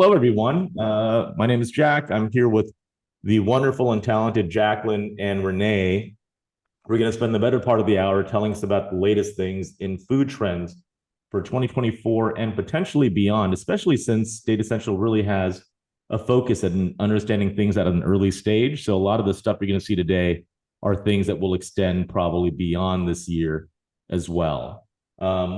Hello, everyone. My name is Jack. I'm here with the wonderful and talented Jacqueline and Renee. We're going to spend the better part of the hour telling us about the latest things in food trends for 2024 and potentially beyond, especially since Data Central really has a focus at understanding things at an early stage. So a lot of the stuff you're going to see today are things that will extend probably beyond this year as well.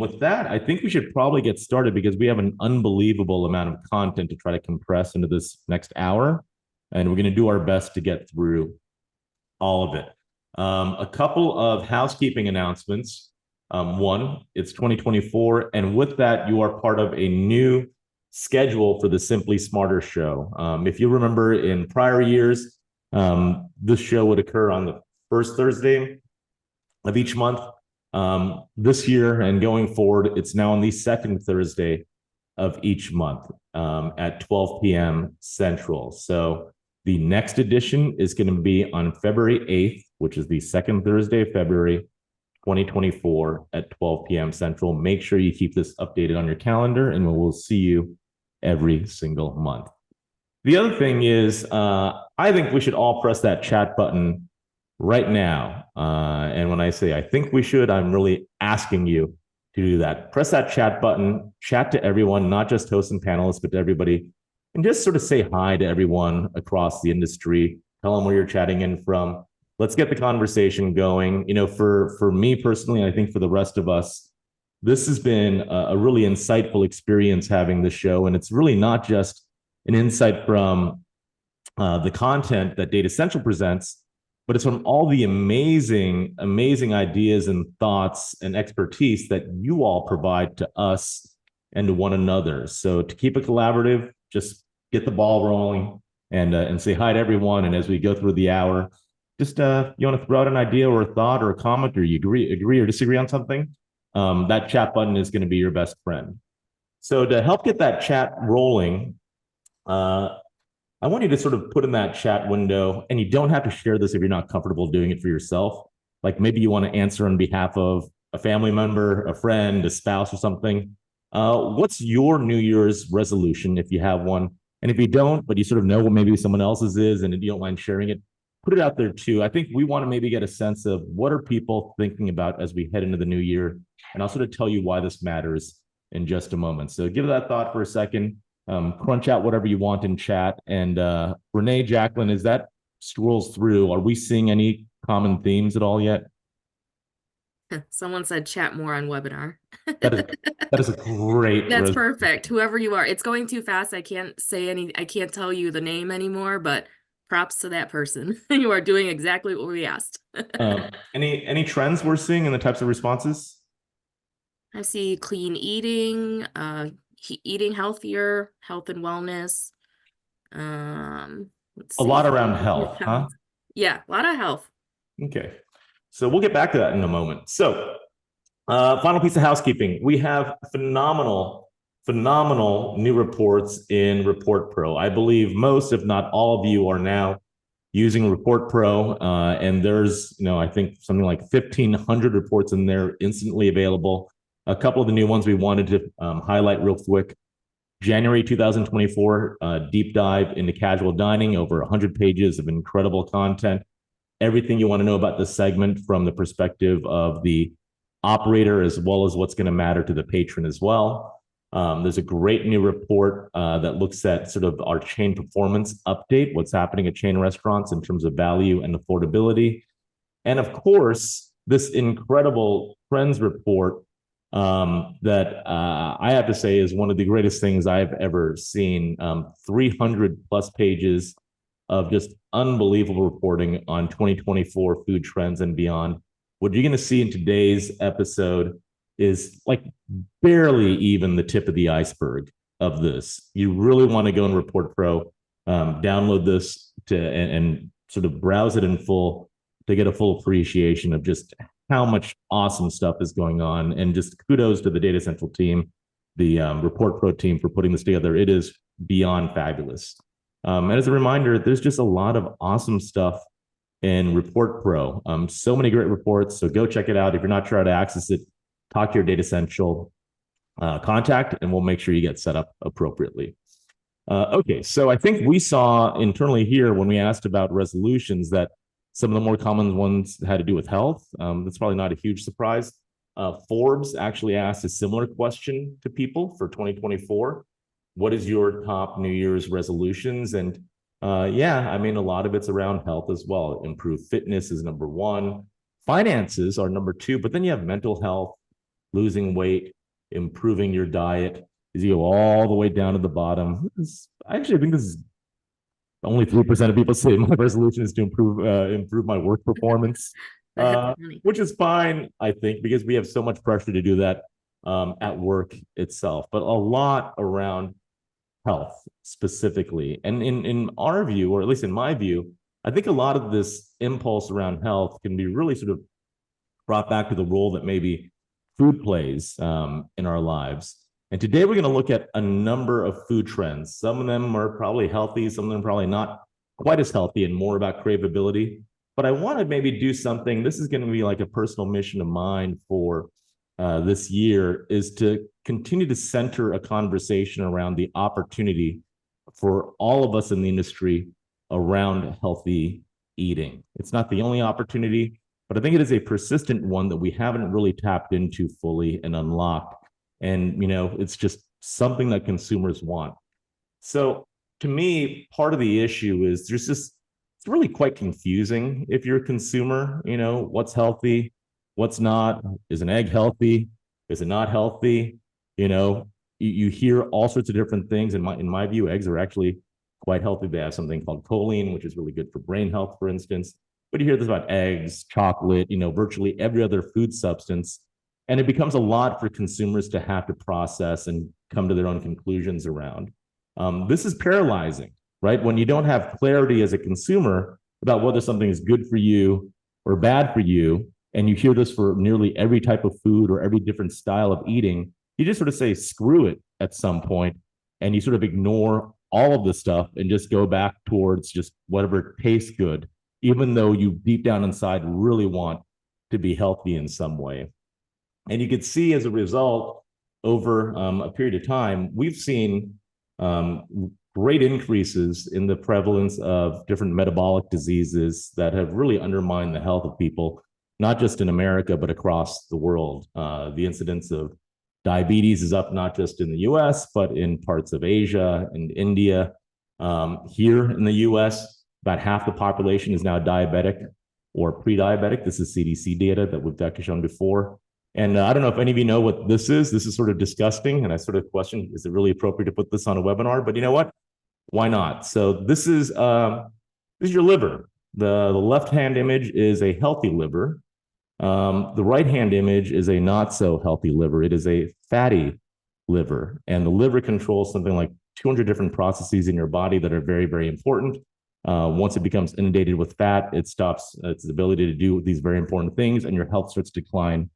With that, I think we should probably get started because we have an unbelievable amount of content to try to compress into this next hour, and we're going to do our best to get through all of it. A couple of housekeeping announcements. One, it's 2024, and with that, you are part of a new schedule for the Simply Smarter show. If you remember in prior years, this show would occur on the first Thursday of each month. This year and going forward, it's now on the second Thursday of each month at 12 p.m. Central. So the next edition is going to be on February 8th, which is the second Thursday of February, 2024 at 12 p.m. Central. Make sure you keep this updated on your calendar, and we will see you every single month. The other thing is, I think we should all press that chat button right now. And when I say I think we should, I'm really asking you to do that. Press that chat button, chat to everyone, not just hosts and panelists, but to everybody, and just sort of say hi to everyone across the industry. Tell them where you're chatting in from. Let's get the conversation going. You know, for me personally, I think for the rest of us, this has been a really insightful experience having this show. And it's really not just an insight from the content that Data Central presents, but it's from all the amazing, amazing ideas and thoughts and expertise that you all provide to us and to one another. So to keep it collaborative, just get the ball rolling and say hi to everyone. And as we go through the hour, just you want to throw out an idea or a thought or a comment, or you agree or disagree on something, that chat button is going to be your best friend. So to help get that chat rolling, I want you to sort of put in that chat window, and you don't have to share this if you're not comfortable doing it for yourself. Like maybe you want to answer on behalf of a family member, a friend, a spouse, or something. What's your New Year's resolution if you have one? And if you don't, but you sort of know what maybe someone else's is, and if you don't mind sharing it, put it out there too. I think we want to maybe get a sense of what are people thinking about as we head into the new year. And I'll sort of tell you why this matters in just a moment. So give that thought for a second. Crunch out whatever you want in chat. And Renee, Jacqueline, as that scrolls through, are we seeing any common themes at all yet? Someone said chat more on webinar. That is a great. That's perfect. Whoever you are, it's going too fast. I can't tell you the name anymore, but props to that person. You are doing exactly what we asked. Any trends we're seeing in the types of responses? I see clean eating, eating healthier, health and wellness. A lot around health, huh? Yeah, a lot of health. Okay, so we'll get back to that in a moment. So, final piece of housekeeping: we have phenomenal new reports in Report Pro. I believe most, if not all of you, are now using Report Pro, and there's, I think something like 1,500 reports in there instantly available. A couple of the new ones we wanted to highlight real quick. January 2024, deep dive into casual dining, over 100 pages of incredible content. Everything you want to know about this segment from the perspective of the operator, as well as what's going to matter to the patron as well. There's a great new report that looks at sort of our chain performance update, what's happening at chain restaurants in terms of value and affordability. And of course, this incredible trends report that I have to say is one of the greatest things I've ever seen. 300 plus pages of just unbelievable reporting on 2024 food trends and beyond. What you're going to see in today's episode is like barely even the tip of the iceberg of this. You really want to go in Report Pro, download this and sort of browse it in full to get a full appreciation of just how much awesome stuff is going on. And just kudos to the Data Central team, the Report Pro team, for putting this together. It is beyond fabulous. And as a reminder, there's just a lot of awesome stuff in Report Pro. So many great reports. So go check it out. If you're not sure how to access it, talk to your Data Central contact, and we'll make sure you get set up appropriately. Okay, so I think we saw internally here when we asked about resolutions that some of the more common ones had to do with health. That's probably not a huge surprise. Forbes actually asked a similar question to people for 2024. What is your top New Year's resolutions? And yeah, I mean, a lot of it's around health as well. Improved fitness is number one. Finances are number two, but then you have mental health, losing weight, improving your diet. As you go all the way down to the bottom, I actually think this is only 3% of people say my resolution is to improve my work performance, That's funny. which is fine, I think, because we have so much pressure to do that at work itself, but a lot around health specifically. And in our view, or at least in my view, I think a lot of this impulse around health can be really sort of brought back to the role that maybe food plays in our lives. And today we're going to look at a number of food trends. Some of them are probably healthy, some of them are probably not quite as healthy and more about craveability. But I want to maybe do something. This is going to be like a personal mission of mine for this year, is to continue to center a conversation around the opportunity for all of us in the industry around healthy eating. It's not the only opportunity, but I think it is a persistent one that we haven't really tapped into fully and unlocked. And, it's just something that consumers want. So to me, part of the issue is it's really quite confusing if you're a consumer, what's healthy, what's not. Is an egg healthy? Is it not healthy? You hear all sorts of different things. In my view, eggs are actually quite healthy. They have something called choline, which is really good for brain health, for instance. But you hear this about eggs, chocolate, virtually every other food substance. And it becomes a lot for consumers to have to process and come to their own conclusions around. This is paralyzing, right? When you don't have clarity as a consumer about whether something is good for you or bad for you, and you hear this for nearly every type of food or every different style of eating, you just sort of say, screw it at some point, and you sort of ignore all of this stuff and just go back towards just whatever tastes good, even though you deep down inside really want to be healthy in some way. And you could see as a result, over a period of time, we've seen great increases in the prevalence of different metabolic diseases that have really undermined the health of people, not just in America, but across the world. The incidence of diabetes is up not just in the US, but in parts of Asia and India. Here in the US, about half the population is now diabetic or pre-diabetic. This is CDC data that we've actually shown before. And I don't know if any of you know what this is. This is sort of disgusting. And I sort of question, is it really appropriate to put this on a webinar? But you know what? Why not? So this is your liver. The left-hand image is a healthy liver. The right-hand image is a not so healthy liver. It is a fatty liver. And the liver controls something like 200 different processes in your body that are very, very important. Once it becomes inundated with fat, it stops its ability to do these very important things, and your health starts to decline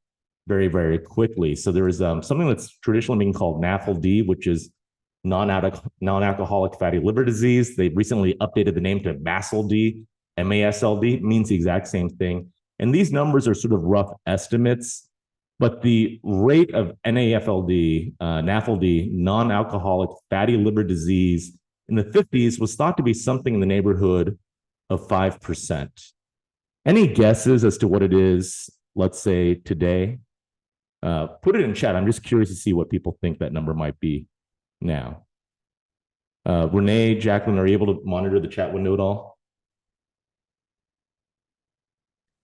very, very quickly. So there is something that's traditionally being called NAFLD, which is non-alcoholic fatty liver disease. They recently updated the name to MASLD. MASLD means the exact same thing. And these numbers are sort of rough estimates, but the rate of NAFLD, NAFLD, non-alcoholic fatty liver disease in the 50s was thought to be something in the neighborhood of 5%. Any guesses as to what it is, let's say today? Put it in chat. I'm just curious to see what people think that number might be now. Renee, Jacqueline, are you able to monitor the chat window at all?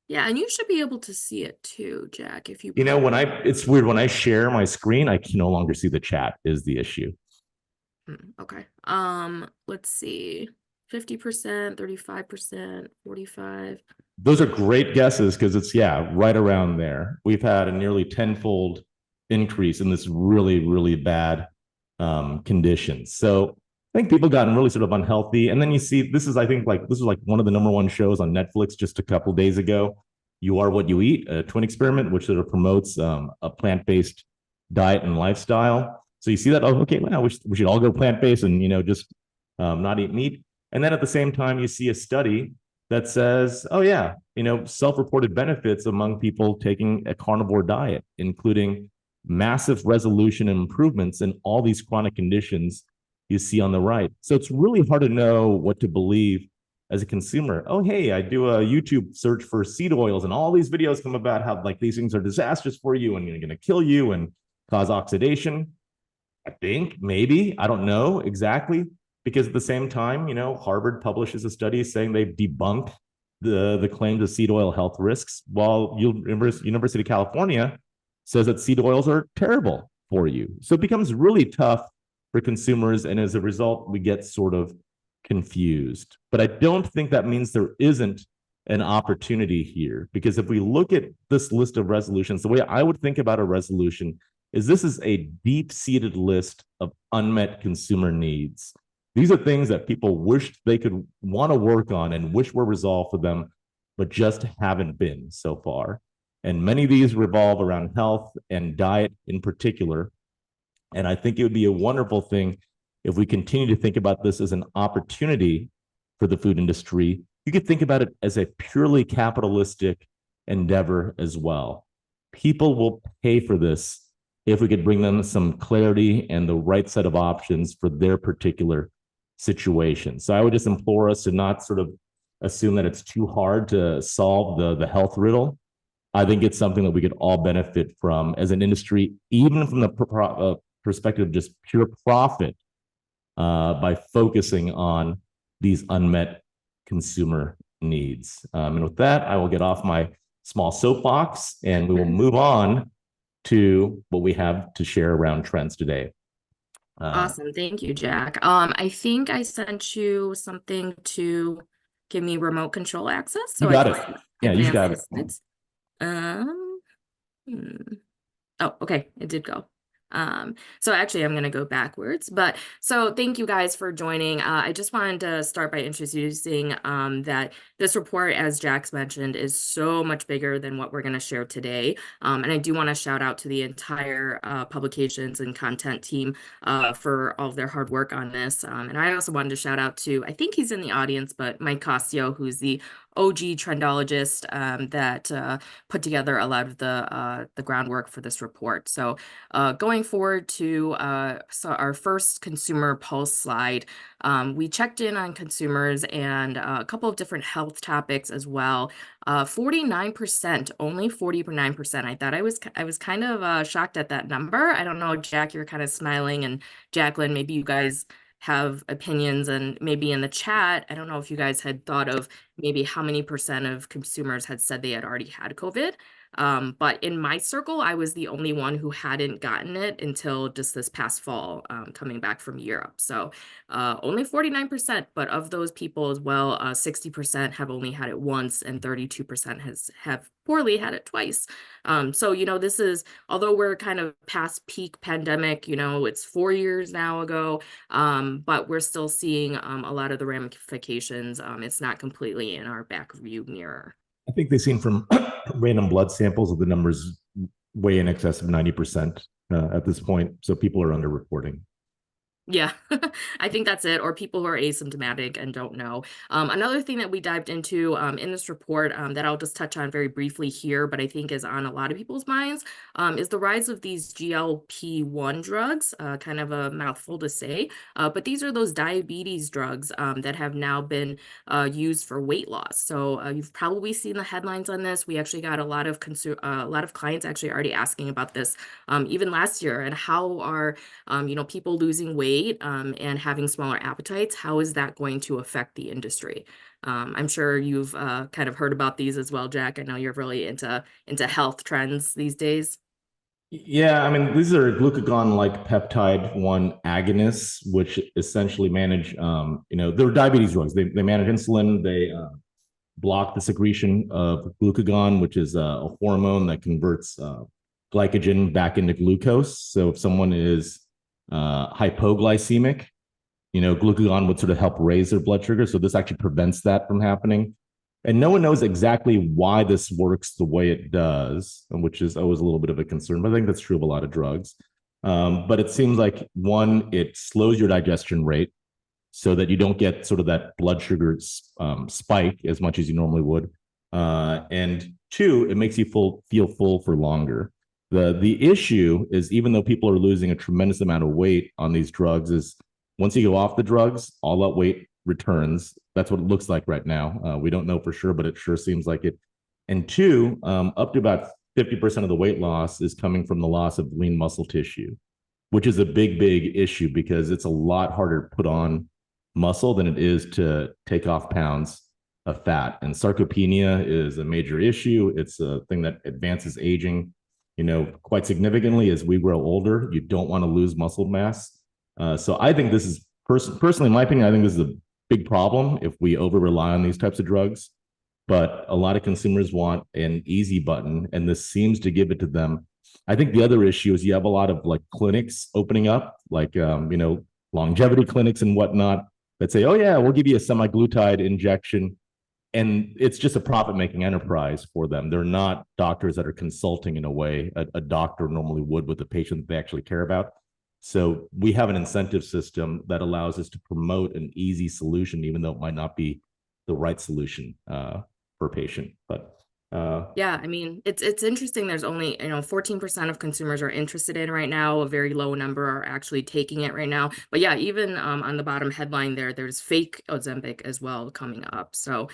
Yeah, and you should be able to see it too, Jack, if you It's weird when I share my screen, I can no longer see the chat is the issue. Okay. Let's see. 50%, 35%, 45. Those are great guesses because it's right around there. We've had a nearly tenfold increase in this really, really bad condition. So I think people gotten really sort of unhealthy. And then you see, this is like one of the number one shows on Netflix just a couple days ago. You Are What You Eat, a twin experiment, which sort of promotes a plant-based diet and lifestyle. So you see that, oh, okay, well, we should all go plant-based and, just not eat meat. And then at the same time, you see a study that says, oh yeah, self-reported benefits among people taking a carnivore diet, including massive resolution and improvements in all these chronic conditions you see on the right. So it's really hard to know what to believe as a consumer. Oh, hey, I do a YouTube search for seed oils, and all these videos come about how like these things are disastrous for you and you're going to kill you and cause oxidation. I think maybe, I don't know exactly, because at the same time, Harvard publishes a study saying they've debunked the claims of seed oil health risks, while University of California says that seed oils are terrible for you. So it becomes really tough for consumers, and as a result, we get sort of confused. But I don't think that means there isn't an opportunity here, because if we look at this list of resolutions, the way I would think about a resolution is this is a deep-seated list of unmet consumer needs. These are things that people wish they could want to work on and wish were resolved for them, but just haven't been so far. And many of these revolve around health and diet in particular. And I think it would be a wonderful thing if we continue to think about this as an opportunity for the food industry. You could think about it as a purely capitalistic endeavor as well. People will pay for this if we could bring them some clarity and the right set of options for their particular situation. So I would just implore us to not sort of assume that it's too hard to solve the health riddle. I think it's something that we could all benefit from as an industry, even from the perspective of just pure profit, by focusing on these unmet consumer needs. And with that, I will get off my small soapbox and we will move on to what we have to share around trends today. Awesome. Thank you, Jack. I think I sent you something to give me remote control access so You got I it. can Yeah, you got advance it. the slides. Hmm. Oh, okay, it did go. So actually I'm going to go backwards, but so thank you guys for joining. I just wanted to start by introducing that this report, as Jack's mentioned, is so much bigger than what we're going to share today. And I do want to shout out to the entire publications and content team for all of their hard work on this. And I also wanted to shout out to, I think he's in the audience, but Mike Costio, who's the OG trendologist that put together a lot of the groundwork for this report. So going forward to our first consumer pulse slide, we checked in on consumers and a couple of different health topics as well. 49%, only 49%. I was kind of shocked at that number. I don't know, Jack, you're kind of smiling, and Jacqueline, maybe you guys have opinions, and maybe in the chat, I don't know if you guys had thought of maybe how many percent of consumers had said they had already had COVID. But in my circle, I was the only one who hadn't gotten it until just this past fall, coming back from Europe. So only 49%, but of those people as well, 60% have only had it once and 32% have poorly had it twice. So, this is, although we're kind of past peak pandemic, it's 4 years now ago, but we're still seeing a lot of the ramifications. It's not completely in our back view mirror. I think they've seen from random blood samples of the numbers way in excess of 90% at this point. So people are underreporting. Yeah, I think that's it. Or people who are asymptomatic and don't know. Another thing that we dived into in this report that I'll just touch on very briefly here, but I think is on a lot of people's minds, is the rise of these GLP-1 drugs, kind of a mouthful to say, but these are those diabetes drugs that have now been used for weight loss. So you've probably seen the headlines on this. We actually got a lot of clients actually already asking about this even last year, and how are people losing weight and having smaller appetites, how is that going to affect the industry? I'm sure you've kind of heard about these as well, Jack. I know you're really into health trends these days. Yeah, I mean, these are glucagon-like peptide 1 agonists, which essentially manage, they're diabetes drugs. They manage insulin. They block the secretion of glucagon, which is a hormone that converts glycogen back into glucose. So if someone is hypoglycemic, glucagon would sort of help raise their blood sugar. So this actually prevents that from happening. And no one knows exactly why this works the way it does, which is always a little bit of a concern. But I think that's true of a lot of drugs. But it seems like, one, it slows your digestion rate so that you don't get sort of that blood sugar spike as much as you normally would. And two, it makes you feel full for longer. The issue is, even though people are losing a tremendous amount of weight on these drugs, is Once you go off the drugs, all that weight returns. That's what it looks like right now. We don't know for sure, but it sure seems like it. And two, up to about 50% of the weight loss is coming from the loss of lean muscle tissue, which is a big issue because it's a lot harder to put on muscle than it is to take off pounds of fat. And sarcopenia is a major issue. It's a thing that advances aging, quite significantly as we grow older. You don't want to lose muscle mass. So I think this is personally, in my opinion, I think this is a big problem if we over rely on these types of drugs. But a lot of consumers want an easy button, and this seems to give it to them. I think the other issue is you have a lot of like clinics opening up, like longevity clinics and whatnot that say, "Oh yeah, we'll give you a semaglutide injection," and it's just a profit-making enterprise for them. They're not doctors that are consulting in a way a doctor normally would with the patient they actually care about. So we have an incentive system that allows us to promote an easy solution, even though it might not be the right solution per patient. But Yeah, I mean, it's interesting. There's only, 14% of consumers are interested in right now. A very low number are actually taking it right now. But yeah, even on the bottom headline there's fake Ozempic as well coming up. So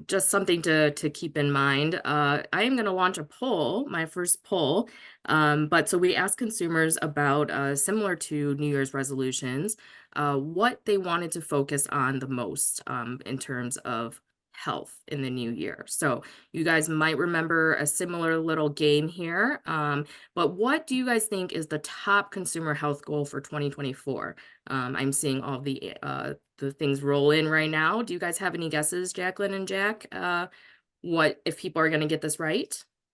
just something to keep in mind. I am going to launch a poll, my first poll. But so we asked consumers about similar to New Year's resolutions, what they wanted to focus on the most in terms of health in the new year. So you guys might remember a similar little game here. But what do you guys think is the top consumer health goal for 2024? I'm seeing all the things roll in right now. Do you guys have any guesses, Jacqueline and Jack? What if people are going to get this right?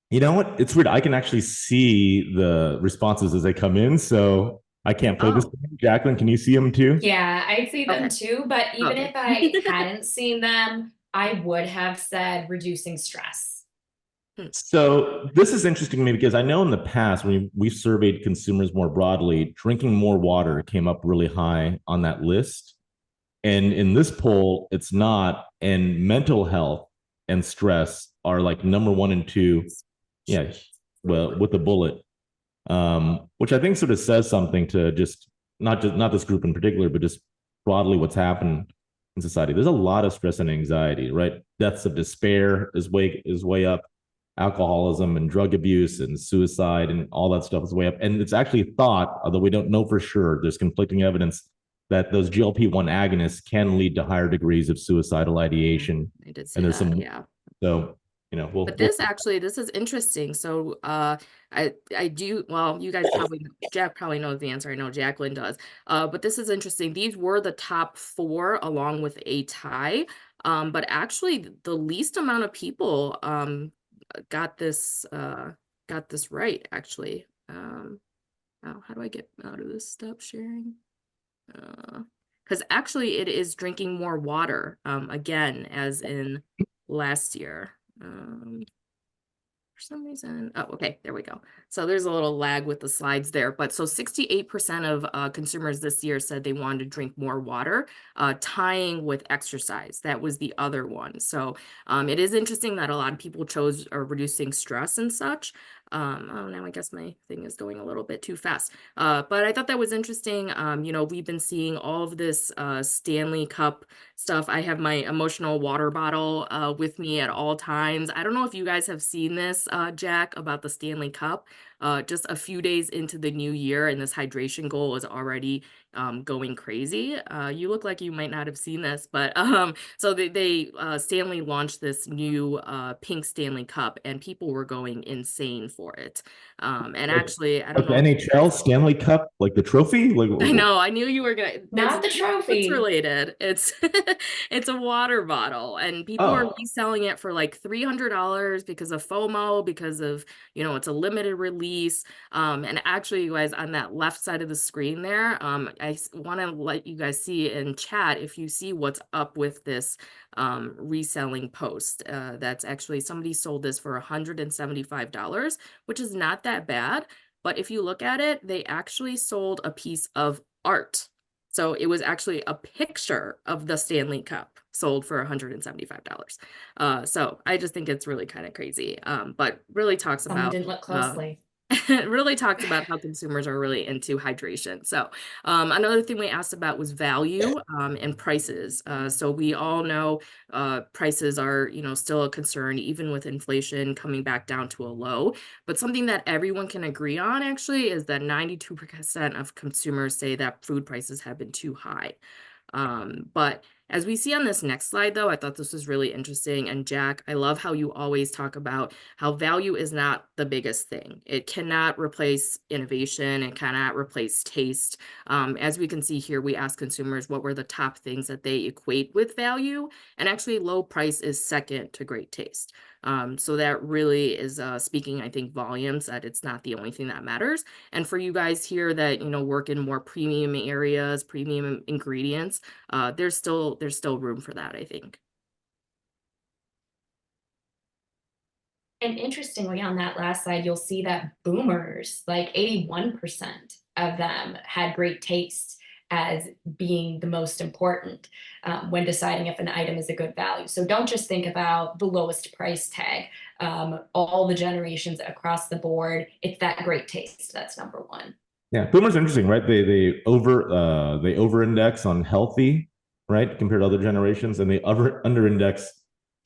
you know what? It's weird. I can actually see the responses as they come in, so I can't focus. Oh, Jacqueline, can you see them too? Yeah, I see them okay. too, but even Okay. if I hadn't seen them, I would have said reducing stress. So this is interesting to me because I know in the past when we've surveyed consumers more broadly, drinking more water came up really high on that list. And in this poll, it's not. And mental health and stress are like number one and two. Yeah, well, with the bullet, which I think sort of says something to just not this group in particular, but just broadly what's happened in society. There's a lot of stress and anxiety, right? Deaths of despair is way up. Alcoholism and drug abuse and suicide and all that stuff is way up. And it's actually thought, although we don't know for sure, there's conflicting evidence that those GLP-1 agonists can lead to higher degrees of suicidal ideation. I did see And there's that, some, yeah. so But this is interesting. So I do, well, you guys probably, Jack probably knows the answer. I know Jacqueline does. But this is interesting. These were the top four along with a tie. But actually the least amount of people got this right, actually. How do I get out of this? Stop sharing. Because actually it is drinking more water, again, as in last year. For some reason, oh, okay, there we go. So there's a little lag with the slides there, but so 68% of consumers this year said they wanted to drink more water, tying with exercise. That was the other one. So it is interesting that a lot of people chose reducing stress and such. Oh, now I guess my thing is going a little bit too fast. But I thought that was interesting. We've been seeing all of this Stanley Cup stuff. I have my emotional water bottle with me at all times. I don't know if you guys have seen this, Jack, about the Stanley Cup. Just a few days into the new year, and this hydration goal is already going crazy. You look like you might not have seen this, but so they Stanley launched this new pink Stanley Cup, and people were going insane for it. And actually, I don't like know. the NHL Stanley Cup, like the trophy, like I know, I knew you were gonna. Not the It's trophy. related. It's it's a water bottle, and people are oh, reselling it for like $300 because of FOMO, because of it's a limited release. And actually, you guys, on that left side of the screen there, I want to let you guys see in chat if you see what's up with this reselling post. That's actually somebody sold this for $175, which is not that bad. But if you look at it, they actually sold a piece of art. So it was actually a picture of the Stanley Cup sold for $175. So I just think it's really kind of crazy. But really talks Someone about didn't look closely. It really talks about how consumers are really into hydration. So another thing we asked about was value and prices. So we all know prices are, still a concern, even with inflation coming back down to a low. But something that everyone can agree on actually is that 92% of consumers say that food prices have been too high. But as we see on this next slide, though, I thought this was really interesting. And Jack, I love how you always talk about how value is not the biggest thing. It cannot replace innovation. It cannot replace taste. As we can see here, we asked consumers what were the top things that they equate with value. And actually, low price is second to great taste. So that really is speaking, I think, volumes that it's not the only thing that matters. And for you guys here that, work in more premium areas, premium ingredients, there's still room for that, I think. And interestingly, on that last slide, you'll see that boomers, like 81% of them had great taste as being the most important when deciding if an item is a good value. So don't just think about the lowest price tag. All the generations across the board, it's that great taste. That's number one. Yeah, boomers are interesting, right? They over index on healthy, right, compared to other generations, and they under index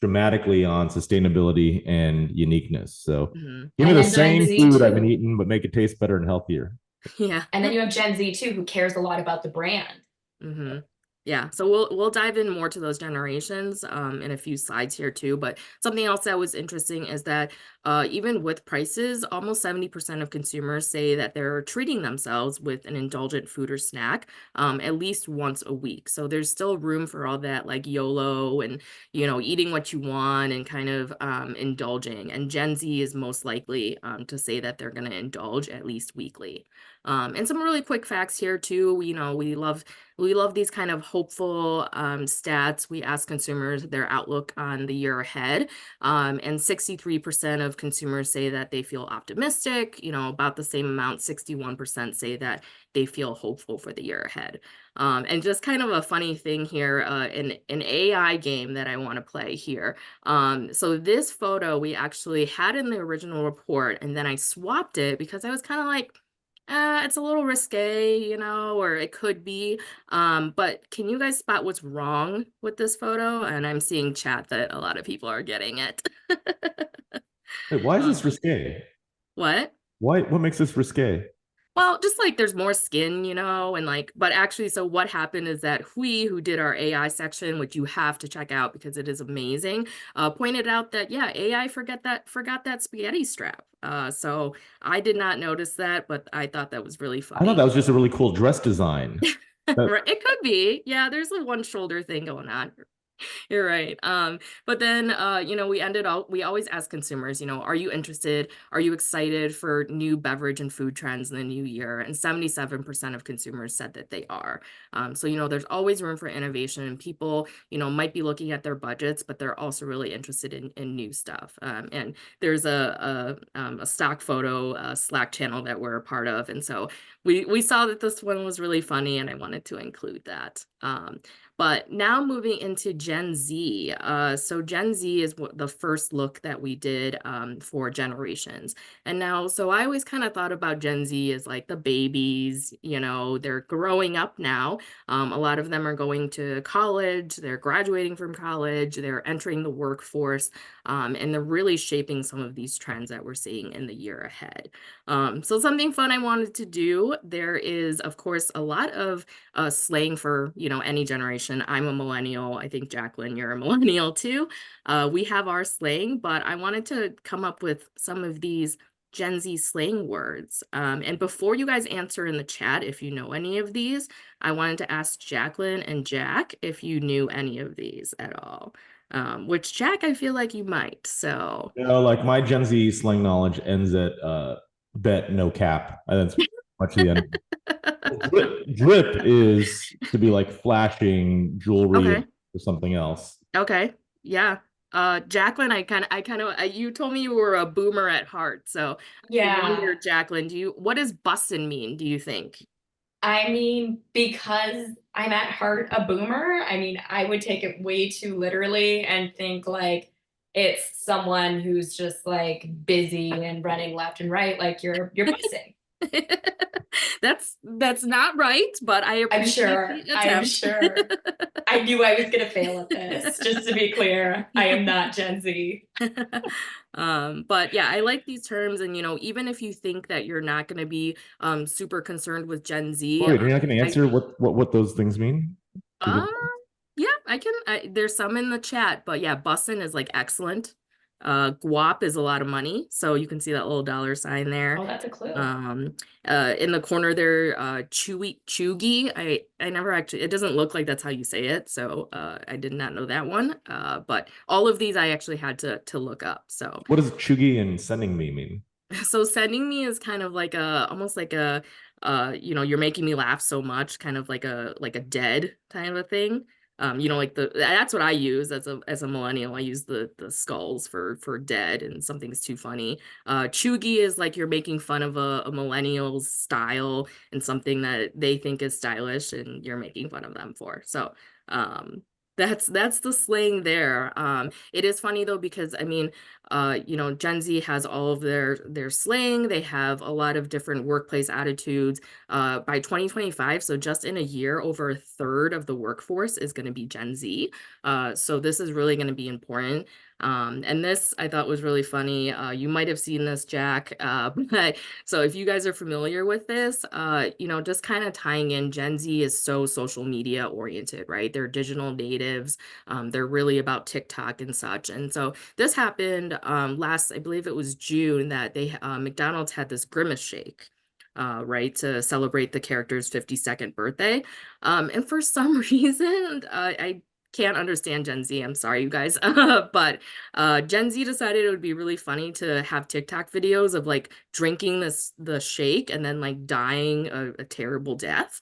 dramatically on sustainability and uniqueness. So give me And the then Gen same Z food I've been too. eating, but make it taste better and healthier. Yeah. And then you have Gen Z too, who cares a lot about the brand. Mm-hmm. Yeah, so we'll dive in more to those generations in a few slides here too. But something else that was interesting is that even with prices, almost 70% of consumers say that they're treating themselves with an indulgent food or snack at least once a week. So there's still room for all that like YOLO and eating what you want and kind of indulging. And Gen Z is most likely to say that they're going to indulge at least weekly. And some really quick facts here too. We love these kind of hopeful stats. We ask consumers their outlook on the year ahead. And 63% of consumers say that they feel optimistic, about the same amount, 61% say that they feel hopeful for the year ahead. And just kind of a funny thing here, an AI game that I want to play here. So this photo we actually had in the original report, and then I swapped it because I was kind of like, it's a little risque, or it could be. But can you guys spot what's wrong with this photo? And I'm seeing chat that a lot of people are getting it. Wait, why is this Um, risque? what? What makes this risque? Well, just like there's more skin, and like, but actually, so what happened is that Hui, who did our AI section, which you have to check out because it is amazing, pointed out that yeah, AI forgot that spaghetti strap. So I did not notice that, but I thought that was really I thought that funny. was just a really cool dress design. That, Right, it could be. Yeah, there's a one shoulder thing going on. You're right. But then, we always ask consumers, are you interested? Are you excited for new beverage and food trends in the new year? And 77% of consumers said that they are. So, there's always room for innovation, and people, might be looking at their budgets, but they're also really interested in new stuff. And there's a stock photo Slack channel that we're a part of. And so we saw that this one was really funny, and I wanted to include that. But now moving into Gen Z. So Gen Z is the first look that we did for generations. And now, so I always kind of thought about Gen Z as like the babies, they're growing up now. A lot of them are going to college, they're graduating from college, they're entering the workforce, and they're really shaping some of these trends that we're seeing in the year ahead. So something fun I wanted to do, there is, of course, a lot of slang for, any generation. I'm a millennial. I think, Jacqueline, you're a millennial too. We have our slang, but I wanted to come up with some of these Gen Z slang words. And before you guys answer in the chat, if you know any of these, I wanted to ask Jacqueline and Jack if you knew any of these at all. Which, Jack, I feel like you might. So like my Gen Z slang knowledge ends at bet no cap. That's much the end. Drip is to be like flashing jewelry okay. or something else. Okay. Yeah. Jacqueline, you told me you were a boomer at heart. So I wonder, Yeah. Jacqueline, what does bussin' mean, do you think? I mean, because I'm at heart a boomer, I mean, I would take it way too literally and think like It's someone who's just like busy and running left and right, like you're busing. That's not right, but I I'm appreciate sure. the I'm attempt. sure. I knew I was gonna fail at this, just to be clear. I am not Gen Z. But yeah, I like these terms, and even if you think that you're not going to be super concerned with Gen Z, Wait, you're not going to I answer what those things mean? uh yeah, there's some in the chat, but yeah, bussin is like excellent. Guap is a lot of money, so you can see that little dollar sign there. Oh, that's a clue. In the corner there, chuggy. I never actually, it doesn't look like that's how you say it, so I did not know that one. But all of these I actually had to look up. So What does chuggy and sending me mean? so sending me is kind of like almost like a you're making me laugh so much, kind of like a dead kind of a thing. Like that's what I use as a millennial. I use the skulls for dead, and something's too funny. Chuggy is like you're making fun of a millennial's style and something that they think is stylish, and you're making fun of them for. So that's the slang there. It is funny though, because I mean, Gen Z has all of their slang. They have a lot of different workplace attitudes. By 2025, so just in a year, over a third of the workforce is going to be Gen Z. So this is really going to be important. And this I thought was really funny. You might have seen this, Jack. But so if you guys are familiar with this, just kind of tying in, Gen Z is so social media oriented, right? They're digital natives. They're really about TikTok and such. And so this happened last, I believe it was June, that McDonald's had this Grimace shake. Right, to celebrate the character's 52nd birthday. And for some reason, I can't understand Gen Z. I'm sorry, you guys. But Gen Z decided it would be really funny to have TikTok videos of like drinking the shake and then like dying a terrible death.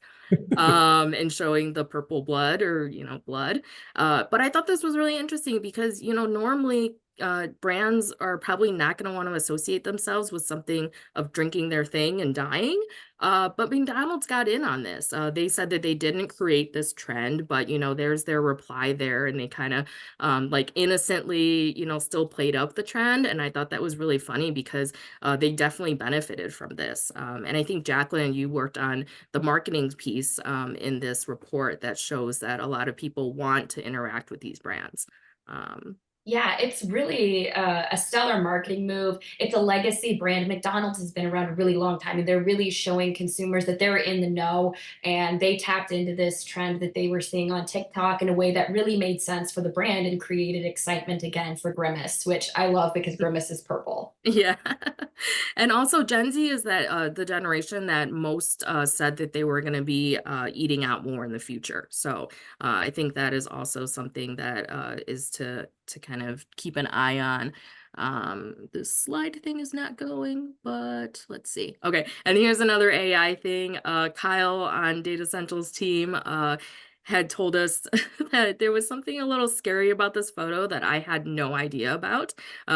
And showing the purple blood, or blood. But I thought this was really interesting because normally brands are probably not going to want to associate themselves with something of drinking their thing and dying. But McDonald's got in on this. They said that they didn't create this trend, but there's their reply there, and they kind of like innocently still played up the trend. And I thought that was really funny because they definitely benefited from this. And I think, Jacqueline, you worked on the marketing piece in this report that shows that a lot of people want to interact with these brands. Yeah, it's really a stellar marketing move. It's a legacy brand. McDonald's has been around a really long time, and they're really showing consumers that they're in the know, and they tapped into this trend that they were seeing on TikTok in a way that really made sense for the brand and created excitement again for Grimace, which I love because Grimace is purple. Yeah. And also Gen Z is that the generation that most said that they were going to be eating out more in the future. So I think that is also something that is to kind of keep an eye on. The slide thing is not going, but let's see. Okay, and here's another AI thing. Kyle on Data Central's team had told us that there was something a little scary about this photo that I had no idea about.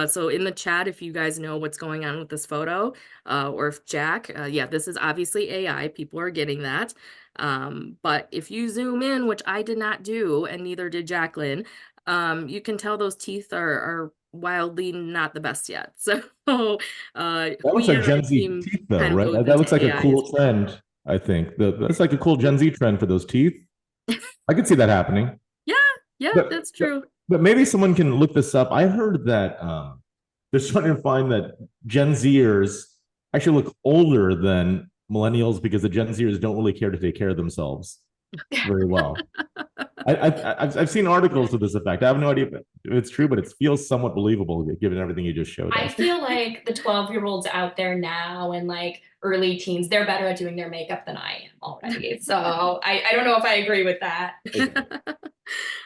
So in the chat, if you guys know what's going on with this photo, or if Jack, yeah, this is obviously AI. People are getting that. But if you zoom in, which I did not do, and neither did Jacqueline, you can tell those teeth are wildly not the best yet. So That looks we like on our Gen Z team teeth, though, kind of right? goes That looks into like a AI as cool well. trend, I think. That's like a cool Gen Z trend for those teeth. I could see that happening. Yeah, But, that's but true. but maybe someone can look this up. I heard that they're starting to find that Gen Zers actually look older than millennials because the Gen Zers don't really care to take care of themselves very well. I've seen articles to this effect. I have no idea if it's true, but it feels somewhat believable given everything you just showed I us. feel like the 12-year-olds out there now and like early teens, they're better at doing their makeup than I am already. So I don't know if I agree with that.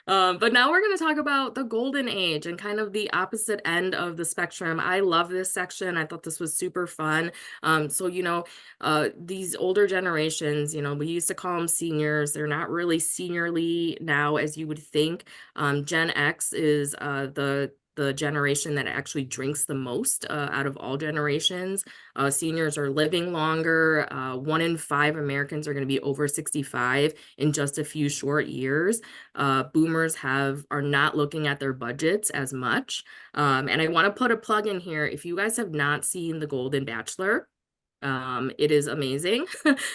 But now we're going to talk about the golden age and kind of the opposite end of the spectrum. I love this section. I thought this was super fun. So, these older generations, we used to call them seniors. They're not really seniorly now as you would think. Gen X is the the generation that actually drinks the most out of all generations. Seniors are living longer. 1 in 5 Americans are going to be over 65 in just a few short years. Boomers are not looking at their budgets as much. And I want to put a plug in here. If you guys have not seen The Golden Bachelor, it is amazing.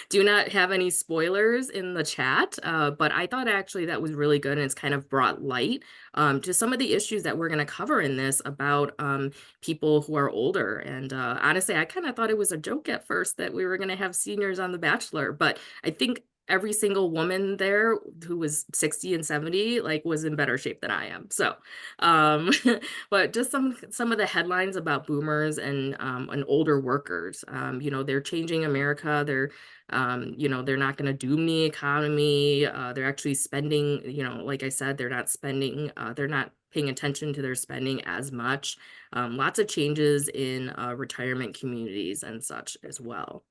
Do not have any spoilers in the chat, but I thought actually that was really good, and it's kind of brought light to some of the issues that we're going to cover in this about people who are older. And honestly, I kind of thought it was a joke at first that we were going to have seniors on The Bachelor, but I think every single woman there who was 60 and 70 like was in better shape than I am. So but just some of the headlines about boomers and older workers. You know, they're changing America. They're you know, they're not going to doom the economy. They're actually spending, you know, like I said, they're not spending, they're not paying attention to their spending as much. Lots of changes in retirement communities and such as well.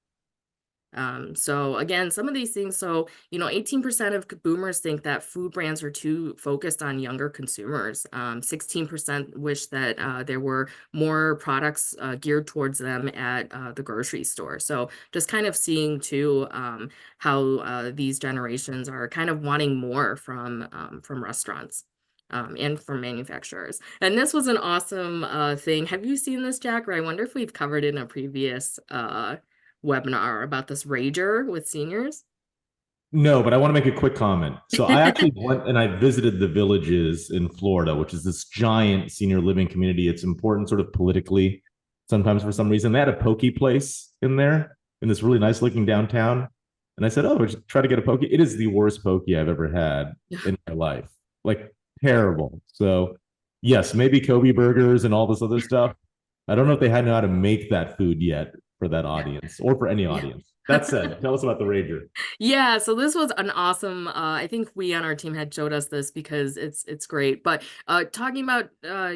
So again, some of these things, so, you know, 18% of boomers think that food brands are too focused on younger consumers. 16% wish that there were more products geared towards them at the grocery store. So just kind of seeing too how these generations are kind of wanting more from restaurants. And from manufacturers. And this was an awesome thing. Have you seen this, Jack? Or I wonder if we've covered it in a previous webinar about this rager with seniors. No, but I want to make a quick comment. So I actually went and I visited the Villages in Florida, which is this giant senior living community. It's important sort of politically sometimes for some reason. They had a poke place in there in this really nice looking downtown. And I said, oh, try to get a poke. It is the worst poke I've ever had in my life. Like terrible. So yes, maybe Kobe burgers and all this other stuff. I don't know if they know how to make that food yet for that audience or for any audience. That said, tell us about the Rager. Yeah, so this was an awesome, I think we on our team had showed us this because it's great. But talking about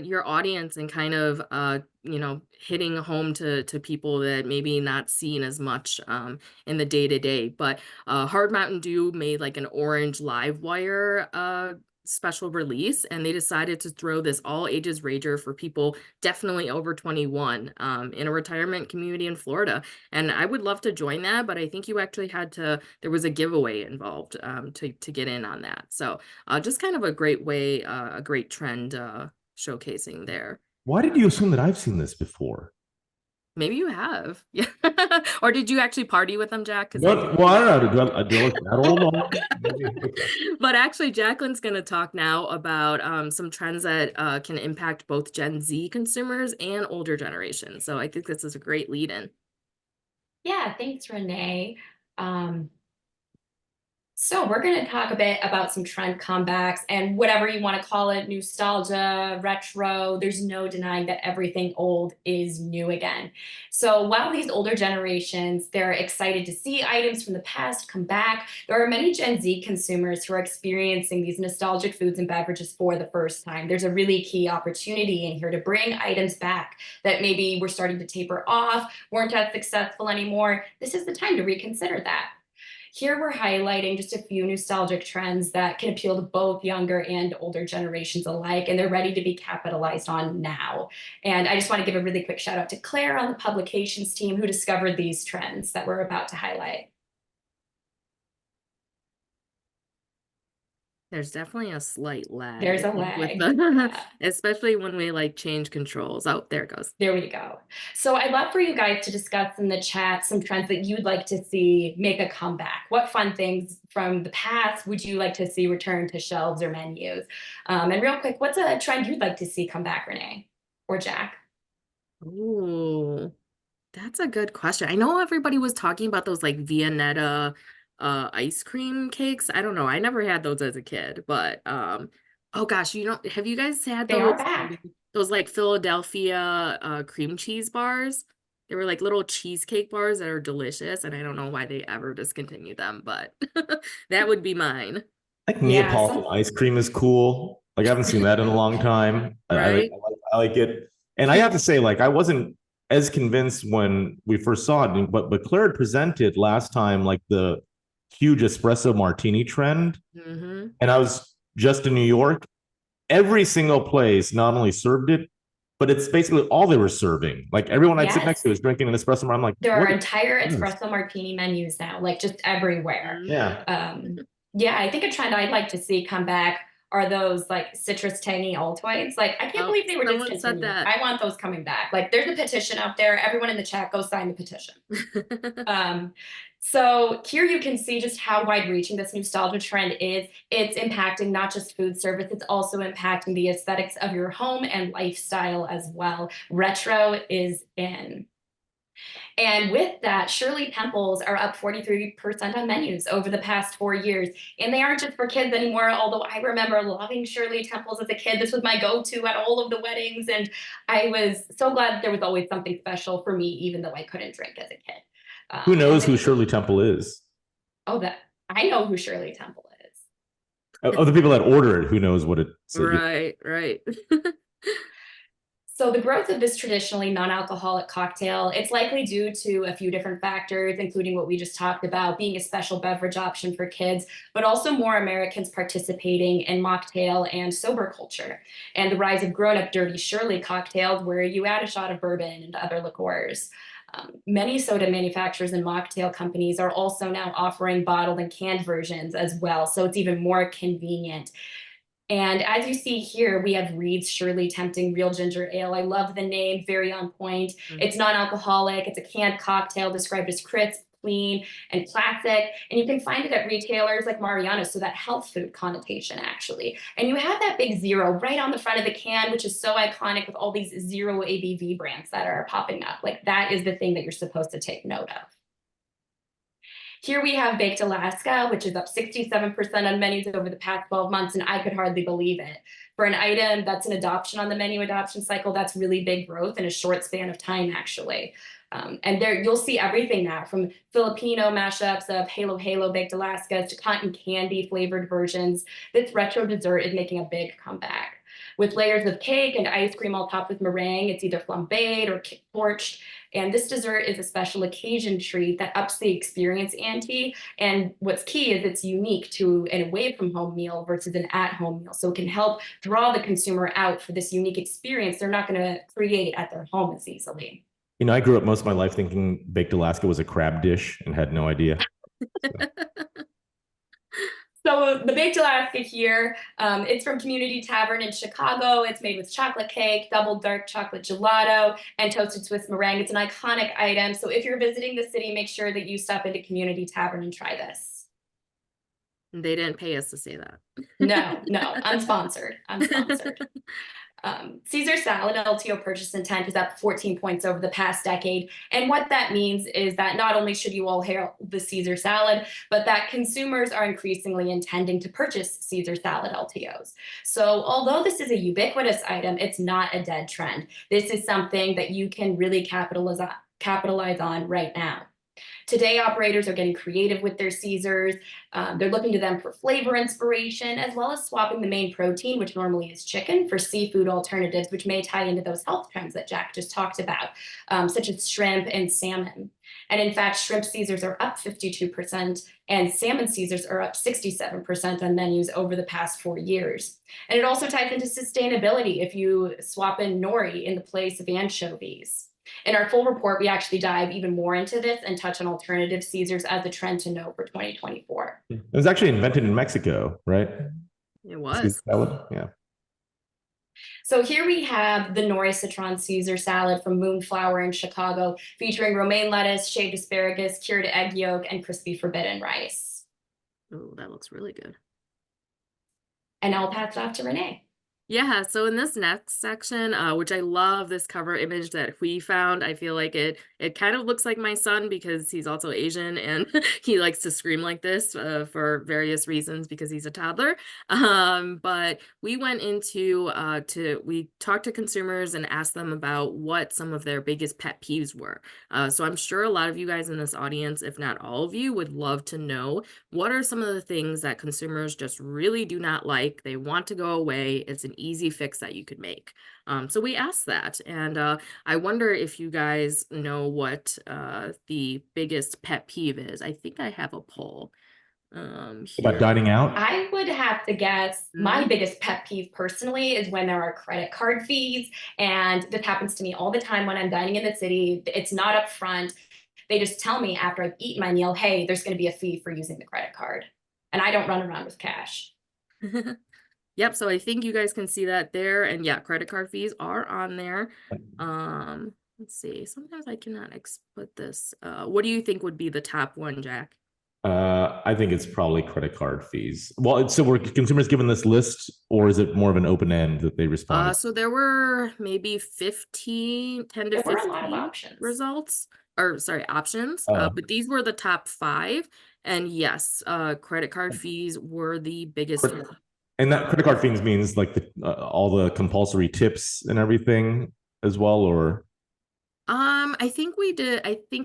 your audience and kind of you know, hitting home to people that maybe not seen as much in the day-to-day. But Hard Mountain Dew made like an orange live wire special release, and they decided to throw this all ages rager for people definitely over 21 in a retirement community in Florida. And I would love to join that, but I think you actually had to, there was a giveaway involved to get in on that. So just kind of a great way, a great trend showcasing there. Why did you assume that I've seen this before? Maybe you have. Yeah. Or did you actually party with them, Jack? Well, I don't know. Do I look that old? Okay. But actually, Jacqueline's going to talk now about some trends that can impact both Gen Z consumers and older generations. So I think this is a great lead in. Yeah, thanks, Renee. So we're going to talk a bit about some trend comebacks and whatever you want to call it, nostalgia, retro. There's no denying that everything old is new again. So while these older generations, they're excited to see items from the past come back, there are many Gen Z consumers who are experiencing these nostalgic foods and beverages for the first time. There's a really key opportunity in here to bring items back that maybe we're starting to taper off, weren't as successful anymore. This is the time to reconsider that. Here we're highlighting just a few nostalgic trends that can appeal to both younger and older generations alike, and they're ready to be capitalized on now. And I just want to give a really quick shout out to Claire on the publications team who discovered these trends that we're about to highlight. There's definitely a slight lag. There's a lag. Especially when we like change controls. Oh, there it goes. There we go. So I'd love for you guys to discuss in the chat some trends that you'd like to see make a comeback. What fun things from the past would you like to see return to shelves or menus? And real quick, what's a trend you'd like to see come back, Renee or Jack? Ooh, that's a good question. I know everybody was talking about those like Viennetta ice cream cakes. I don't know. I never had those as a kid, but oh gosh, you know, have you guys had They are back. those like Philadelphia cream cheese bars? They were like little cheesecake bars that are delicious, and I don't know why they ever discontinued them, but that would be mine. Like Neapolitan ice cream is cool. Like I haven't seen that in a long time. Right? I like it. And I have to say, like, I wasn't as convinced when we first saw it, but Claire had presented last time like the huge espresso martini trend. Mm-hmm. And I was just in New York, every single place not only served it, but it's basically all they were serving. Like everyone I'd sit next to Yes. is drinking an espresso. I'm like, There what are is entire this? espresso martini menus now, like just everywhere. Yeah. Yeah, I think a trend I'd like to see come back are those like citrus tangy Altoids. Like, I can't Oh, believe they were someone said discontinued. that. I want those coming back. Like, there's a petition out there. Everyone in the chat, go sign the petition. So here you can see just how wide-reaching this nostalgia trend is. It's impacting not just food service, it's also impacting the aesthetics of your home and lifestyle as well. Retro is in. And with that, Shirley Temples are up 43% on menus over the past 4 years. And they aren't just for kids anymore, although I remember loving Shirley Temples as a kid. This was my go-to at all of the weddings. And I was so glad that there was always something special for me, even though I couldn't drink as a kid. Who knows and who then- Shirley Temple is? Oh, that I know who Shirley Temple is. Of the people that order it, who knows what it's. Right, right. So the growth of this traditionally non-alcoholic cocktail, it's likely due to a few different factors, including what we just talked about, being a special beverage option for kids, but also more Americans participating in mocktail and sober culture, and the rise of grown-up dirty Shirley cocktails where you add a shot of bourbon and other liqueurs. Many soda manufacturers and mocktail companies are also now offering bottled and canned versions as well, so it's even more convenient. And as you see here, we have Reed's Shirley Tempting Real Ginger Ale. I love the name, very on point. It's non-alcoholic. It's a canned cocktail described as crisp, clean, and classic. And you can find it at retailers like Mariano's, so that health food connotation, actually. And you have that big zero right on the front of the can, which is so iconic with all these zero ABV brands that are popping up. Like, that is the thing that you're supposed to take note of. Here we have Baked Alaska, which is up 67% on menus over the past 12 months, and I could hardly believe it. For an item that's an adoption on the menu adoption cycle, that's really big growth in a short span of time, actually. And there you'll see everything now, from Filipino mashups of Halo Halo Baked Alaskas to cotton candy flavored versions. This retro dessert is making a big comeback. With layers of cake and ice cream all topped with meringue, it's either flambéed or torched. And this dessert is a special occasion treat that ups the experience ante. And what's key is it's unique to an away from home meal versus an at home meal. So it can help draw the consumer out for this unique experience they're not going to create at their home as easily. You know, I grew up most of my life thinking baked Alaska was a crab dish and had no idea. So the Baked Alaska here, it's from Community Tavern in Chicago. It's made with chocolate cake, double dark chocolate gelato, and toasted Swiss meringue. It's an iconic item. So if you're visiting the city, make sure that you stop into Community Tavern and try this. They didn't pay us to say that. No, unsponsored. Caesar salad LTO purchase intent is up 14 points over the past decade. And what that means is that not only should you all hail the Caesar salad, but that consumers are increasingly intending to purchase Caesar salad LTOs. So although this is a ubiquitous item, it's not a dead trend. This is something that you can really capitalize on right now. Today, operators are getting creative with their Caesars. They're looking to them for flavor inspiration, as well as swapping the main protein, which normally is chicken, for seafood alternatives, which may tie into those health trends that Jack just talked about, such as shrimp and salmon. And in fact, shrimp Caesars are up 52%, and salmon Caesars are up 67% on menus over the past 4 years. And it also ties into sustainability if you swap in nori in the place of anchovies. In our full report, we actually dive even more into this and touch on alternative Caesars as a trend to know for 2024. It was actually invented in Mexico, right? It was. Salad? Yeah. So here we have the nori citron Caesar salad from Moonflower in Chicago, featuring romaine lettuce, shaved asparagus, cured egg yolk, and crispy forbidden rice. Oh, that looks really good. And I'll pass it off to Renee. Yeah, so in this next section, which I love this cover image that we found, I feel like it kind of looks like my son because he's also Asian and he likes to scream like this for various reasons because he's a toddler. But we went into we talked to consumers and asked them about what some of their biggest pet peeves were. So I'm sure a lot of you guys in this audience, if not all of you, would love to know what are some of the things that consumers just really do not like. They want to go away. It's an easy fix that you could make. So we asked that, and I wonder if you guys know what the biggest pet peeve is. I think I have a poll. About here. dining out? I would have to guess my biggest pet peeve personally is when there are credit card fees. And this happens to me all the time when I'm dining in the city. It's not up front. They just tell me after I've eaten my meal, hey, there's going to be a fee for using the credit card. And I don't run around with cash. Yep, so I think you guys can see that there. And yeah, credit card fees are on there. Let's see. Sometimes I cannot put this. What do you think would be the top one, Jack? I think it's probably credit card fees. Well, so were consumers given this list, or is it more of an open end that they responded? So there were maybe 10 to There were a lot of 15 options. results, or sorry, options. Oh. But these were the top 5. And yes, credit card fees were the biggest one. And that credit card fees means like all the compulsory tips and everything as well, or? I think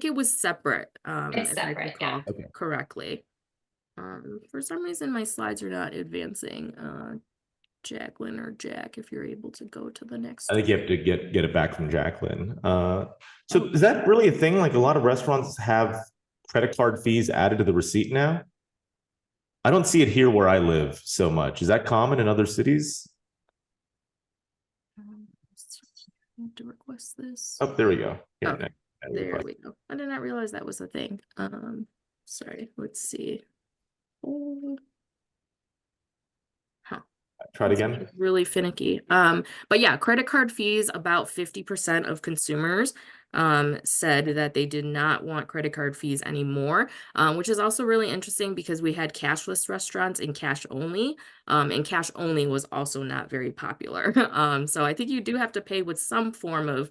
it was separate. It's If I separate, yeah. recall correctly. For some reason my slides are not advancing. Jacqueline or Jack, if you're able to go to the next. I think you have to get it back from Jacqueline. So is that really a thing? Like a lot of restaurants have credit card fees added to the receipt now? I don't see it here where I live so much. Is that common in other cities? I have to request this. Oh, there we go. Yeah, Oh, there we go. I did not realize that was a thing. Sorry, let's see. Oh. Try it again. Really finicky. But yeah, credit card fees, about 50% of consumers said that they did not want credit card fees anymore, which is also really interesting because we had cashless restaurants and cash only, and cash only was also not very popular. So I think you do have to pay with some form of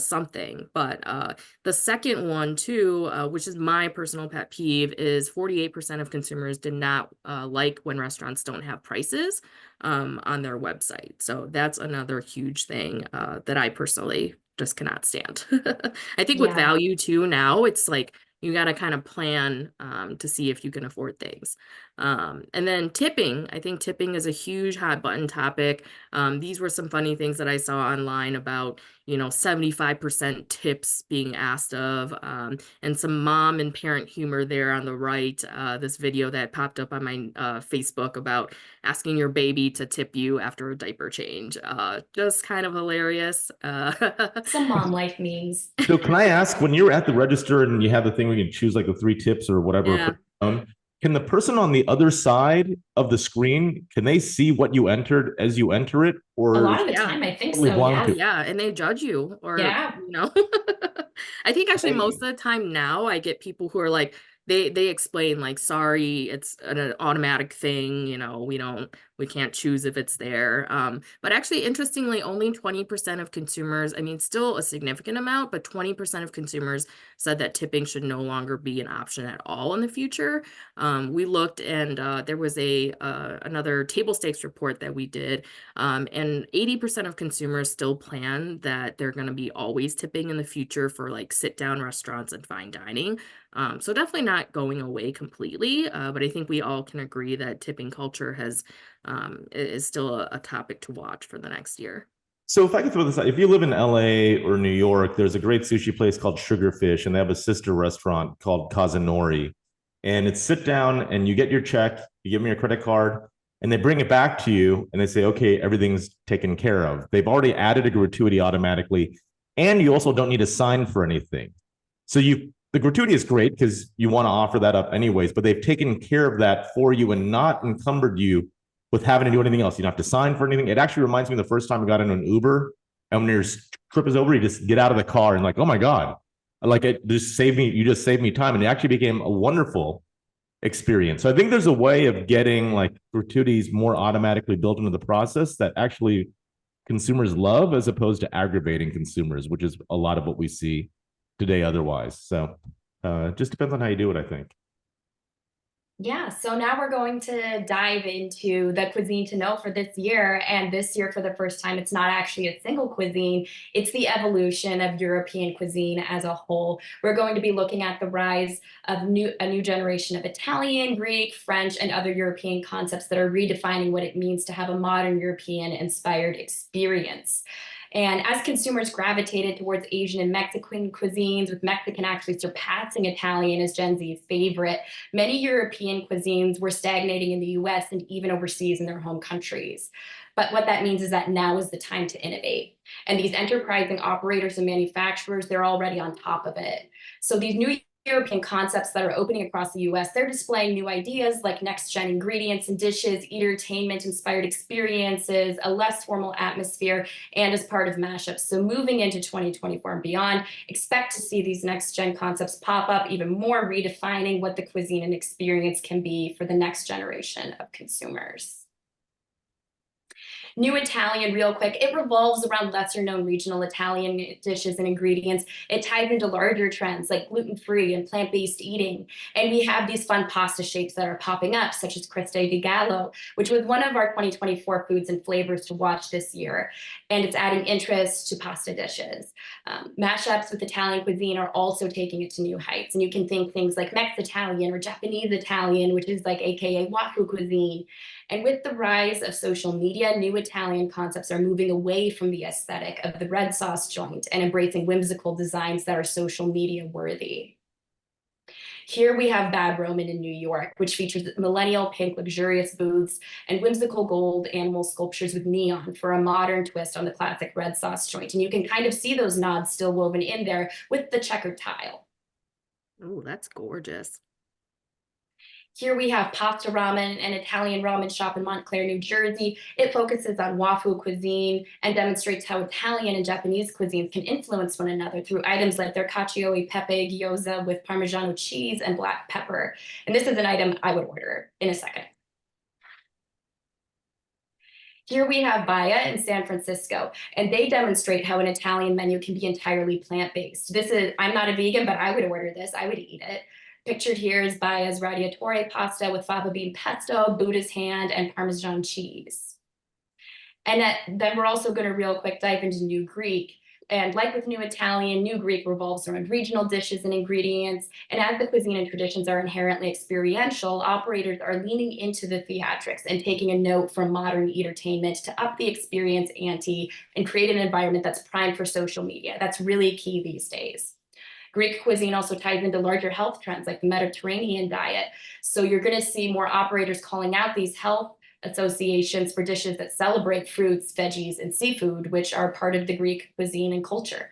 something. But the second one too, which is my personal pet peeve, is 48% of consumers did not like when restaurants don't have prices on their website. So that's another huge thing that I personally just cannot stand. I think with value too now, it's like you got to kind of plan to see if you can afford things. And then tipping, I think tipping is a huge hot button topic. These were some funny things that I saw online about, 75% tips being asked of, and some mom and parent humor there on the right. This video that popped up on my Facebook about asking your baby to tip you after a diaper change. Just kind of hilarious. Some mom life memes. So can I ask, when you're at the register and you have the thing where you can choose like the 3 tips or whatever, can the person on the other side of the screen, can they see what you entered as you enter it? Or a lot of the time, I think so. Yeah, and they judge you, or I think actually most of the time now I get people who are like, they explain like, sorry, it's an automatic thing, we can't choose if it's there. But actually, interestingly, only 20% of consumers, I mean, still a significant amount, but 20% of consumers said that tipping should no longer be an option at all in the future. We looked, and there was another table stakes report that we did, and 80% of consumers still plan that they're going to be always tipping in the future for like sit down restaurants and fine dining. So definitely not going away completely, but I think we all can agree that tipping culture is still a topic to watch for the next year. So if I could throw this out, if you live in LA or New York, there's a great sushi place called Sugarfish, and they have a sister restaurant called Kazunori. And it's sit down and you get your check, you give them your credit card, and they bring it back to you and they say, okay, everything's taken care of. They've already added a gratuity automatically, and you also don't need to sign for anything. So the gratuity is great because you want to offer that up anyways, but they've taken care of that for you and not encumbered you with having to do anything else. You don't have to sign for anything. It actually reminds me of the first time I got into an Uber, and when your trip is over, you just get out of the car and like, oh my God, like you just saved me time. And it actually became a wonderful experience. So I think there's a way of getting like gratuities more automatically built into the process that actually consumers love, as opposed to aggravating consumers, which is a lot of what we see today otherwise. So it just depends on how you do it, I think. Yeah, so now we're going to dive into the cuisine to know for this year. And this year, for the first time, it's not actually a single cuisine, it's the evolution of European cuisine as a whole. We're going to be looking at the rise of a new generation of Italian, Greek, French, and other European concepts that are redefining what it means to have a modern European-inspired experience. And as consumers gravitated towards Asian and Mexican cuisines, with Mexican actually surpassing Italian as Gen Z's favorite, many European cuisines were stagnating in the US and even overseas in their home countries. But what that means is that now is the time to innovate. And these enterprising operators and manufacturers, they're already on top of it. So these new European concepts that are opening across the US, they're displaying new ideas like next-gen ingredients and dishes, entertainment-inspired experiences, a less formal atmosphere, and as part of mashups. So moving into 2024 and beyond, expect to see these next-gen concepts pop up, even more redefining what the cuisine and experience can be for the next generation of consumers. New Italian, real quick, it revolves around lesser known regional Italian dishes and ingredients. It ties into larger trends like gluten-free and plant-based eating. And we have these fun pasta shapes that are popping up, such as Creste di Gallo, which was one of our 2024 foods and flavors to watch this year. And it's adding interest to pasta dishes. Mashups with Italian cuisine are also taking it to new heights. And you can think things like Mex-Italian or Japanese Italian, which is like AKA Wafu cuisine. And with the rise of social media, new Italian concepts are moving away from the aesthetic of the red sauce joint and embracing whimsical designs that are social media worthy. Here we have Bad Roman in New York, which features millennial pink luxurious booths and whimsical gold animal sculptures with neon for a modern twist on the classic red sauce joint. And you can kind of see those nods still woven in there with the checkered tile. Oh, that's gorgeous. Here we have Pasta Ramen, an Italian ramen shop in Montclair, New Jersey. It focuses on Wafu cuisine and demonstrates how Italian and Japanese cuisines can influence one another through items like their cacio e pepe gyoza with Parmigiano cheese and black pepper. And this is an item I would order in a second. Here we have Baya in San Francisco, and they demonstrate how an Italian menu can be entirely plant-based. I'm not a vegan, but I would order this, I would eat it. Pictured here is Baya's radiatore pasta with fava bean pesto, Buddha's hand, and Parmesan cheese. And then we're also going to real quick dive into New Greek. And like with New Italian, New Greek revolves around regional dishes and ingredients. And as the cuisine and traditions are inherently experiential, operators are leaning into the theatrics and taking a note from modern entertainment to up the experience ante and create an environment that's primed for social media. That's really key these days. Greek cuisine also ties into larger health trends like the Mediterranean diet. So you're going to see more operators calling out these health associations for dishes that celebrate fruits, veggies, and seafood, which are part of the Greek cuisine and culture.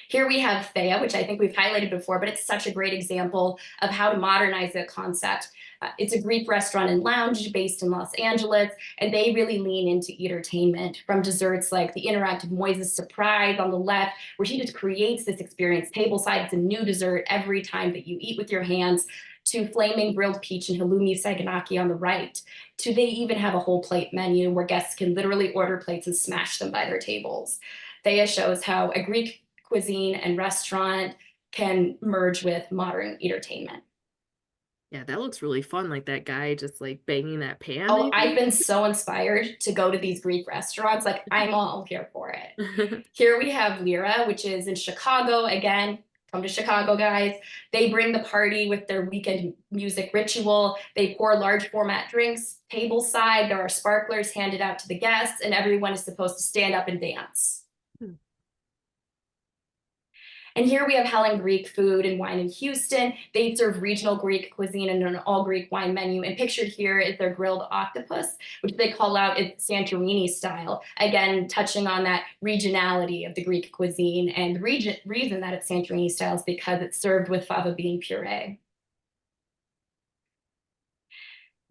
Here we have Thea, which I think we've highlighted before, but it's such a great example of how to modernize the concept. It's a Greek restaurant and lounge based in Los Angeles, and they really lean into entertainment, from desserts like the interactive Moises surprise on the left, where she just creates this experience tableside. It's a new dessert every time that you eat with your hands, to flaming grilled peach and halloumi saganaki on the right, to they even have a whole plate menu where guests can literally order plates and smash them by their tables. Thea shows how a Greek cuisine and restaurant can merge with modern entertainment. Yeah, that looks really fun. Like that guy just like banging that pan. Oh, maybe? I've been so inspired to go to these Greek restaurants. Like, I'm all here for it. Here we have Lyra, which is in Chicago. Again, come to Chicago, guys. They bring the party with their weekend music ritual. They pour large format drinks tableside. There are sparklers handed out to the guests, and everyone is supposed to stand up and dance. And here we have Helen Greek Food and Wine in Houston. They serve regional Greek cuisine and an all Greek wine menu. And pictured here is their grilled octopus, which they call out it's Santorini style. Again, touching on that regionality of the Greek cuisine. And the reason that it's Santorini style is because it's served with fava bean puree.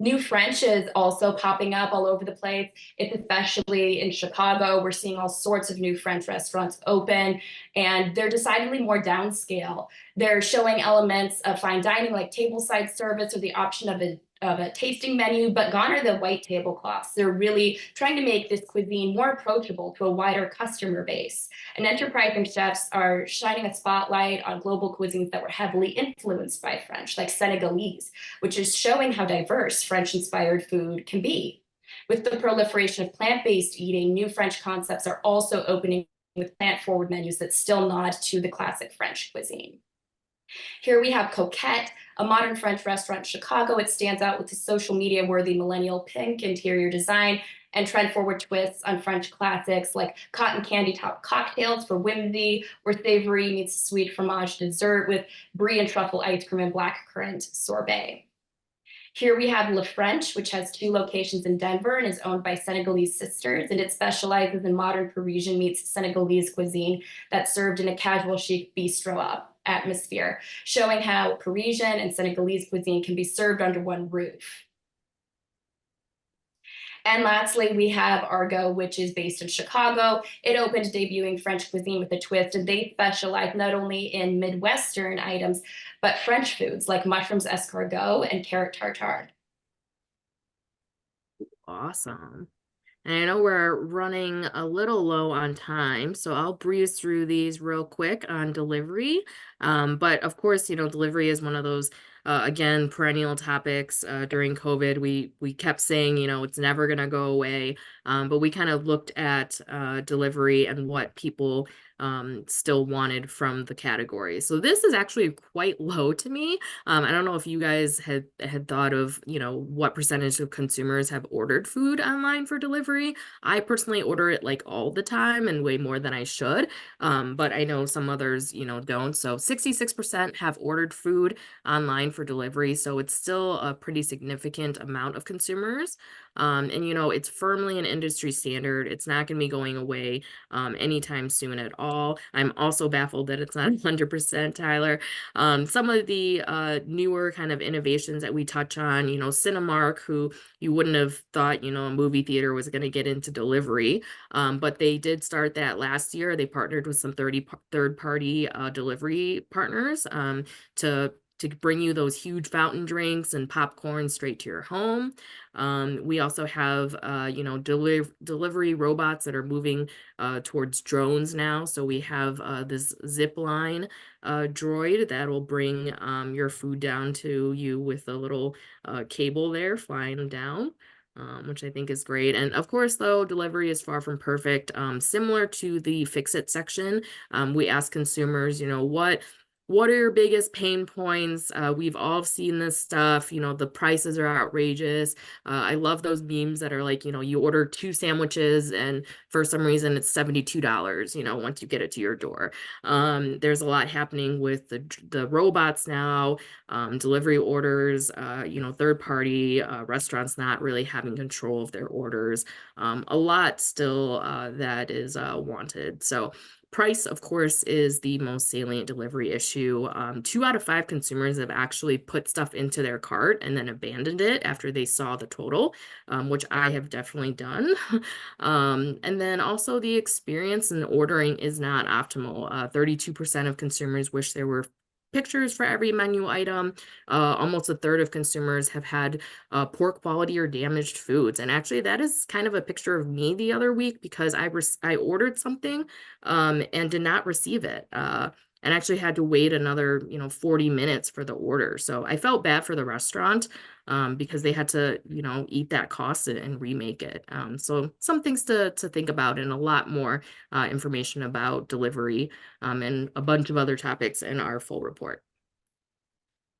New French is also popping up all over the place. It's especially in Chicago. We're seeing all sorts of new French restaurants open, and they're decidedly more downscale. They're showing elements of fine dining like tableside service or the option of a tasting menu, but gone are the white tablecloths. They're really trying to make this cuisine more approachable to a wider customer base. And enterprising chefs are shining a spotlight on global cuisines that were heavily influenced by French, like Senegalese, which is showing how diverse French-inspired food can be. With the proliferation of plant-based eating, new French concepts are also opening with plant-forward menus that still nod to the classic French cuisine. Here we have Coquette, a modern French restaurant in Chicago. It stands out with the social media worthy millennial pink interior design and trend-forward twists on French classics like cotton candy top cocktails for whimsy, or savory meets sweet fromage dessert with brie and truffle ice cream and blackcurrant sorbet. Here we have Le French, which has 2 locations in Denver and is owned by Senegalese sisters, and it specializes in modern Parisian meets Senegalese cuisine that's served in a casual chic bistro atmosphere, showing how Parisian and Senegalese cuisine can be served under one roof. And lastly, we have Argo, which is based in Chicago. It opened debuting French cuisine with a twist, and they specialize not only in Midwestern items, but French foods like mushrooms escargot and carrot tartare. Awesome. And I know we're running a little low on time, so I'll breeze through these real quick on delivery. But of course, delivery is one of those, again, perennial topics. During COVID, we kept saying, it's never going to go away. But we kind of looked at delivery and what people still wanted from the category. So this is actually quite low to me. I don't know if you guys had thought of, what percentage of consumers have ordered food online for delivery. I personally order it like all the time and way more than I should. But I know some others, don't. So 66% have ordered food online for delivery. So it's still a pretty significant amount of consumers. And it's firmly an industry standard. It's not going to be going away anytime soon at all. I'm also baffled that it's not 100%, Tyler. Some of the newer kind of innovations that we touch on, Cinemark, who you wouldn't have thought, a movie theater was going to get into delivery, but they did start that last year. They partnered with some third-party delivery partners to bring you those huge fountain drinks and popcorn straight to your home. We also have, delivery robots that are moving towards drones now. So we have this zip line droid that will bring your food down to you with a little cable there flying down. Which I think is great. And of course, though, delivery is far from perfect. Similar to the fix-it section, we ask consumers, what are your biggest pain points? We've all seen this stuff. The prices are outrageous. I love those memes that are like, you order 2 sandwiches and for some reason it's $72, once you get it to your door. There's a lot happening with the robots now, delivery orders, third-party restaurants not really having control of their orders. A lot still that is wanted. So price, of course, is the most salient delivery issue. 2 out of 5 consumers have actually put stuff into their cart and then abandoned it after they saw the total, which I have definitely done. And then also the experience in ordering is not optimal. 32% of consumers wish there were pictures for every menu item. Almost a third of consumers have had poor quality or damaged foods. And actually that is kind of a picture of me the other week because I ordered something and did not receive it. And actually had to wait another, 40 minutes for the order. So I felt bad for the restaurant because they had to, eat that cost and remake it. So some things to think about and a lot more information about delivery and a bunch of other topics in our full report.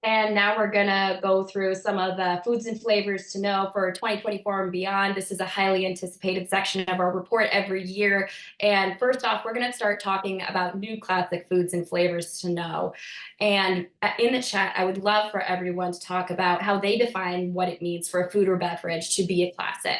And now we're gonna go through some of the foods and flavors to know for 2024 and beyond. This is a highly anticipated section of our report every year. And first off, we're gonna start talking about new classic foods and flavors to know. And in the chat, I would love for everyone to talk about how they define what it means for a food or beverage to be a classic.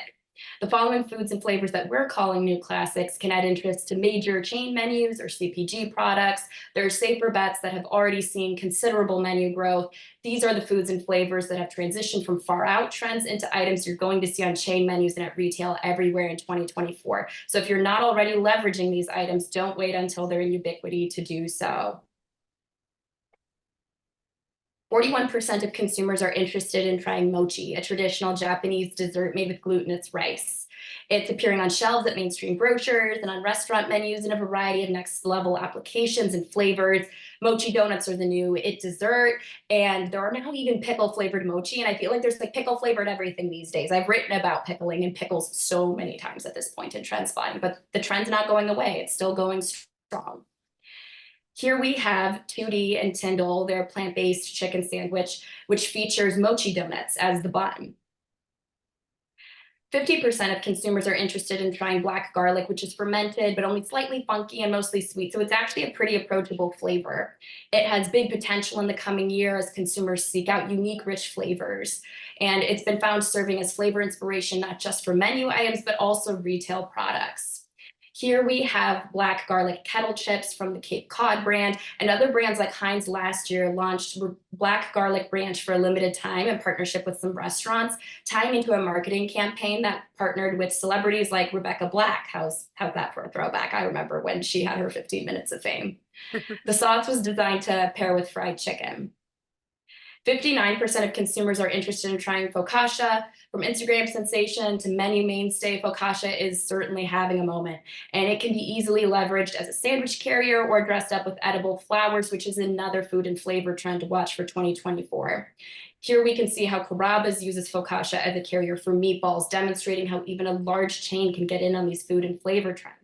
The following foods and flavors that we're calling new classics can add interest to major chain menus or CPG products. There are safer bets that have already seen considerable menu growth. These are the foods and flavors that have transitioned from far out trends into items you're going to see on chain menus and at retail everywhere in 2024. So if you're not already leveraging these items, don't wait until they're in ubiquity to do so. 41% of consumers are interested in trying mochi, a traditional Japanese dessert made with glutinous rice. It's appearing on shelves at mainstream brochures and on restaurant menus in a variety of next level applications and flavors. Mochi donuts are the new it dessert, and there are now even pickle flavored mochi. And I feel like there's like pickle flavored everything these days. I've written about pickling and pickles so many times at this point in trend spotting, but the trend's not going away. It's still going strong. Here we have 2D and Tyndall, their plant-based chicken sandwich, which features mochi donuts as the bun. 50% of consumers are interested in trying black garlic, which is fermented, but only slightly funky and mostly sweet. So it's actually a pretty approachable flavor. It has big potential in the coming year as consumers seek out unique, rich flavors. And it's been found serving as flavor inspiration, not just for menu items, but also retail products. Here we have black garlic kettle chips from the Cape Cod brand, and other brands like Heinz last year launched black garlic ranch for a limited time in partnership with some restaurants, tying into a marketing campaign that partnered with celebrities like Rebecca Black. How's that for a throwback? I remember when she had her 15 minutes of fame. The sauce was designed to pair with fried chicken. 59% of consumers are interested in trying focaccia. From Instagram sensation to menu mainstay, focaccia is certainly having a moment, and it can be easily leveraged as a sandwich carrier or dressed up with edible flowers, which is another food and flavor trend to watch for 2024. Here we can see how Carrabba's uses focaccia as a carrier for meatballs, demonstrating how even a large chain can get in on these food and flavor trends.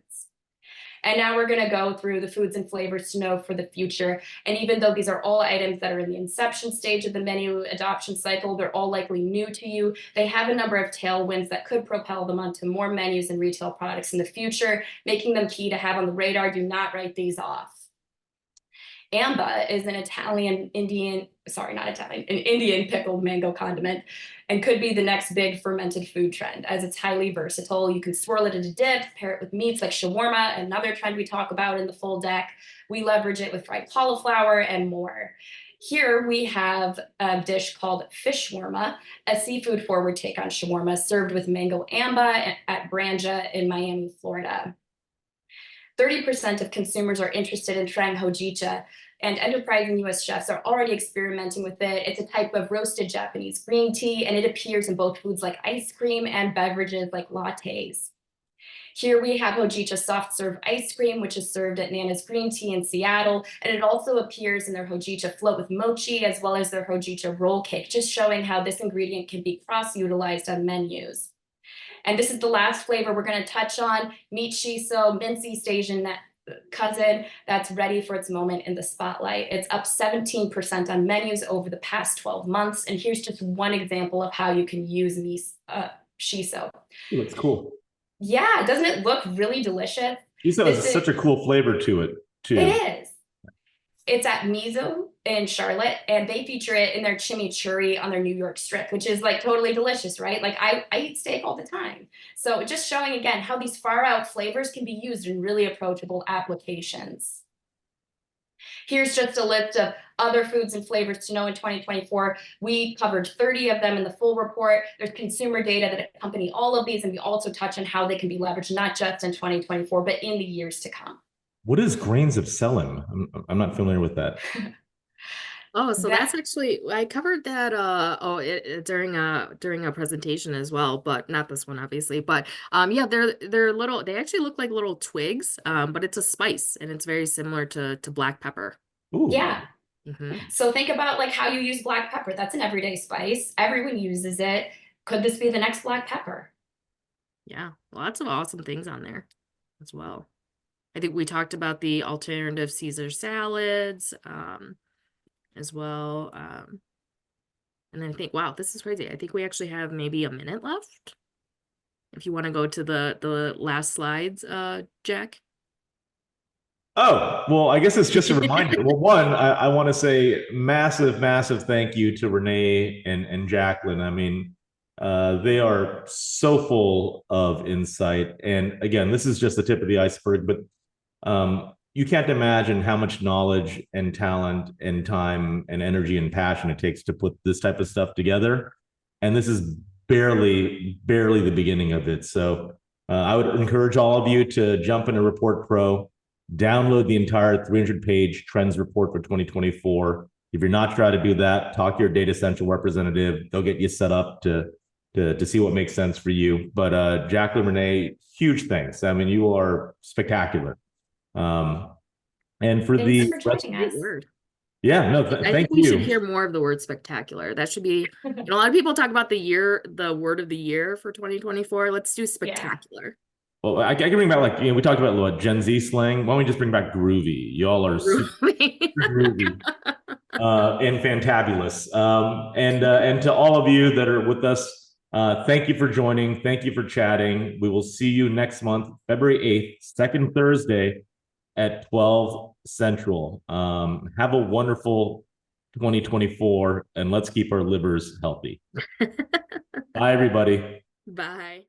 And now we're going to go through the foods and flavors to know for the future. And even though these are all items that are in the inception stage of the menu adoption cycle, they're all likely new to you. They have a number of tailwinds that could propel them onto more menus and retail products in the future, making them key to have on the radar. Do not write these off. Amba is an Indian pickled mango condiment and could be the next big fermented food trend, as it's highly versatile. You can swirl it into dip, pair it with meats like shawarma, another trend we talk about in the full deck. We leverage it with fried cauliflower and more. Here we have a dish called fish shawarma, a seafood forward take on shawarma served with mango amba at Branja in Miami, Florida. 30% of consumers are interested in trying hojicha, and enterprising US chefs are already experimenting with it. It's a type of roasted Japanese green tea, and it appears in both foods like ice cream and beverages like lattes. Here we have hojicha soft serve ice cream, which is served at Nana's Green Tea in Seattle, and it also appears in their hojicha float with mochi, as well as their hojicha roll cake, just showing how this ingredient can be cross-utilized on menus. And this is the last flavor we're going to touch on, meat shiso, minced East Asian cousin that's ready for its moment in the spotlight. It's up 17% on menus over the past 12 months. And here's just one example of how you can use shiso. It looks cool. Yeah, doesn't it look really delicious? Shiso has such a cool flavor to it, too. It is. It's at Mizo in Charlotte, and they feature it in their chimichurri on their New York strip, which is like totally delicious, right? Like I eat steak all the time. So just showing again how these far out flavors can be used in really approachable applications. Here's just a list of other foods and flavors to know in 2024. We covered 30 of them in the full report. There's consumer data that accompany all of these, and we also touch on how they can be leveraged, not just in 2024, but in the years to come. What is grains of selim? I'm not familiar with that. Oh, so that's actually, I covered that during a presentation as well, but not this one obviously. But yeah, they're little, they actually look like little twigs, but it's a spice and it's very similar to black pepper. Ooh. Yeah. So think about like how you use black pepper. That's an everyday spice. Everyone uses it. Could this be the next black pepper? Yeah, lots of awesome things on there as well. I think we talked about the alternative Caesar salads as well. And then I think, wow, this is crazy. I think we actually have maybe a minute left. If you want to go to the last slides, Jack. Oh, well, I guess it's just a reminder. Well, one, I want to say massive, massive thank you to Renee and Jacqueline. I mean, they are so full of insight. And again, this is just the tip of the iceberg, but you can't imagine how much knowledge and talent and time and energy and passion it takes to put this type of stuff together. And this is barely the beginning of it. So I would encourage all of you to jump into Report Pro, download the entire 300-page trends report for 2024. If you're not sure how to do that, talk to your Data Central representative. They'll get you set up to see what makes sense for you. But Jacqueline, Renee, huge thanks. I mean, you are spectacular. And for Thanks the for joining us. Word. Yeah, no, I thank think we you. should hear more of the word spectacular. That should be, you know, a lot of people talk about the word of the year for 2024. Let's do spectacular. Well, I can bring back, like, you know, we talked about what Gen Z slang. Why don't we just bring back groovy? Y'all are super groovy and fantabulous. And to all of you that are with us Thank you for joining. Thank you for chatting. We will see you next month, February 8th, second Thursday at 12 Central. Have a wonderful 2024, and let's keep our livers healthy. Bye, everybody. Bye.